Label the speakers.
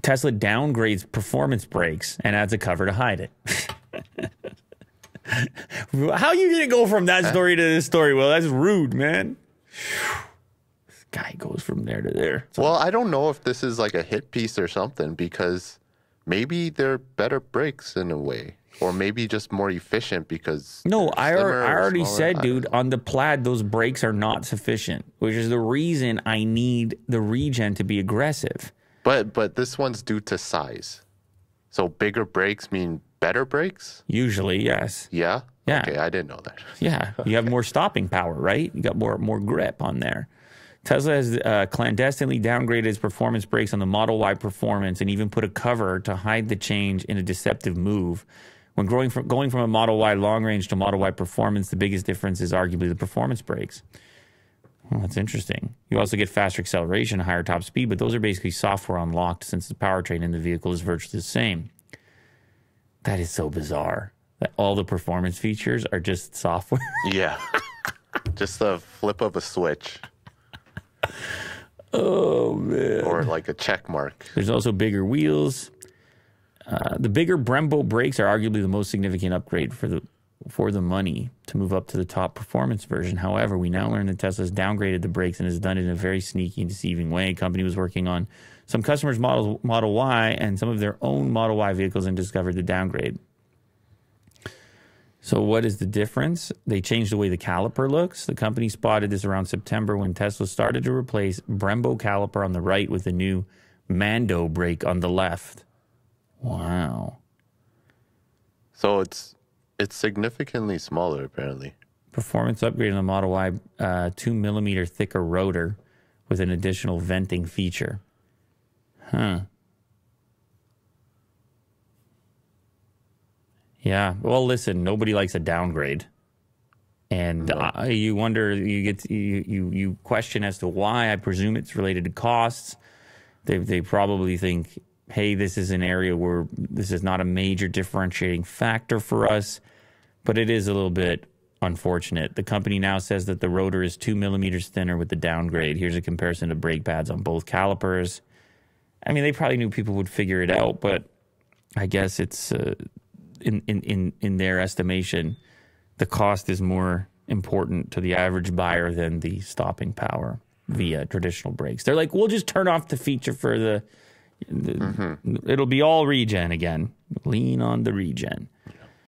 Speaker 1: Tesla downgrades performance brakes and adds a cover to hide it. How are you going to go from that story to this story? Well, that's rude, man. This guy goes from there to there.
Speaker 2: Well, I don't know if this is like a hit piece or something, because maybe they're better brakes in a way. Or maybe just more efficient because...
Speaker 1: No, I already said, dude, on the Plaid, those brakes are not sufficient, which is the reason I need the regen to be aggressive.
Speaker 2: But this one's due to size. So bigger brakes mean better brakes?
Speaker 1: Usually, yes.
Speaker 2: Yeah?
Speaker 1: Yeah.
Speaker 2: Okay, I didn't know that.
Speaker 1: Yeah, you have more stopping power, right? You got more grip on there. Tesla has clandestinely downgraded its performance brakes on the Model Y Performance and even put a cover to hide the change in a deceptive move. When going from a Model Y long range to Model Y Performance, the biggest difference is arguably the performance brakes. Well, that's interesting. You also get faster acceleration, higher top speed, but those are basically software unlocked since the powertrain in the vehicle is virtually the same. That is so bizarre that all the performance features are just software.
Speaker 2: Yeah. Just a flip of a switch.
Speaker 1: Oh, man.
Speaker 2: Or like a check mark.
Speaker 1: There's also bigger wheels. The bigger Brembo brakes are arguably the most significant upgrade for the money to move up to the top performance version. However, we now learn that Tesla's downgraded the brakes and has done it in a very sneaky and deceiving way. The company was working on some customers' Model Y and some of their own Model Y vehicles and discovered the downgrade. So what is the difference? They changed the way the caliper looks. The company spotted this around September when Tesla started to replace Brembo caliper on the right with the new Mando brake on the left. Wow.
Speaker 2: So it's significantly smaller, apparently.
Speaker 1: Performance upgrade on the Model Y, 2 millimeter thicker rotor with an additional venting feature. Huh. Yeah. Well, listen, nobody likes a downgrade. And you wonder, you question as to why. I presume it's related to costs. They probably think, hey, this is an area where this is not a major differentiating factor for us, but it is a little bit unfortunate. The company now says that the rotor is 2 millimeters thinner with the downgrade. Here's a comparison to brake pads on both calipers. I mean, they probably knew people would figure it out, but I guess it's in their estimation, the cost is more important to the average buyer than the stopping power via traditional brakes. They're like, we'll just turn off the feature for the it'll be all regen again. Lean on the regen.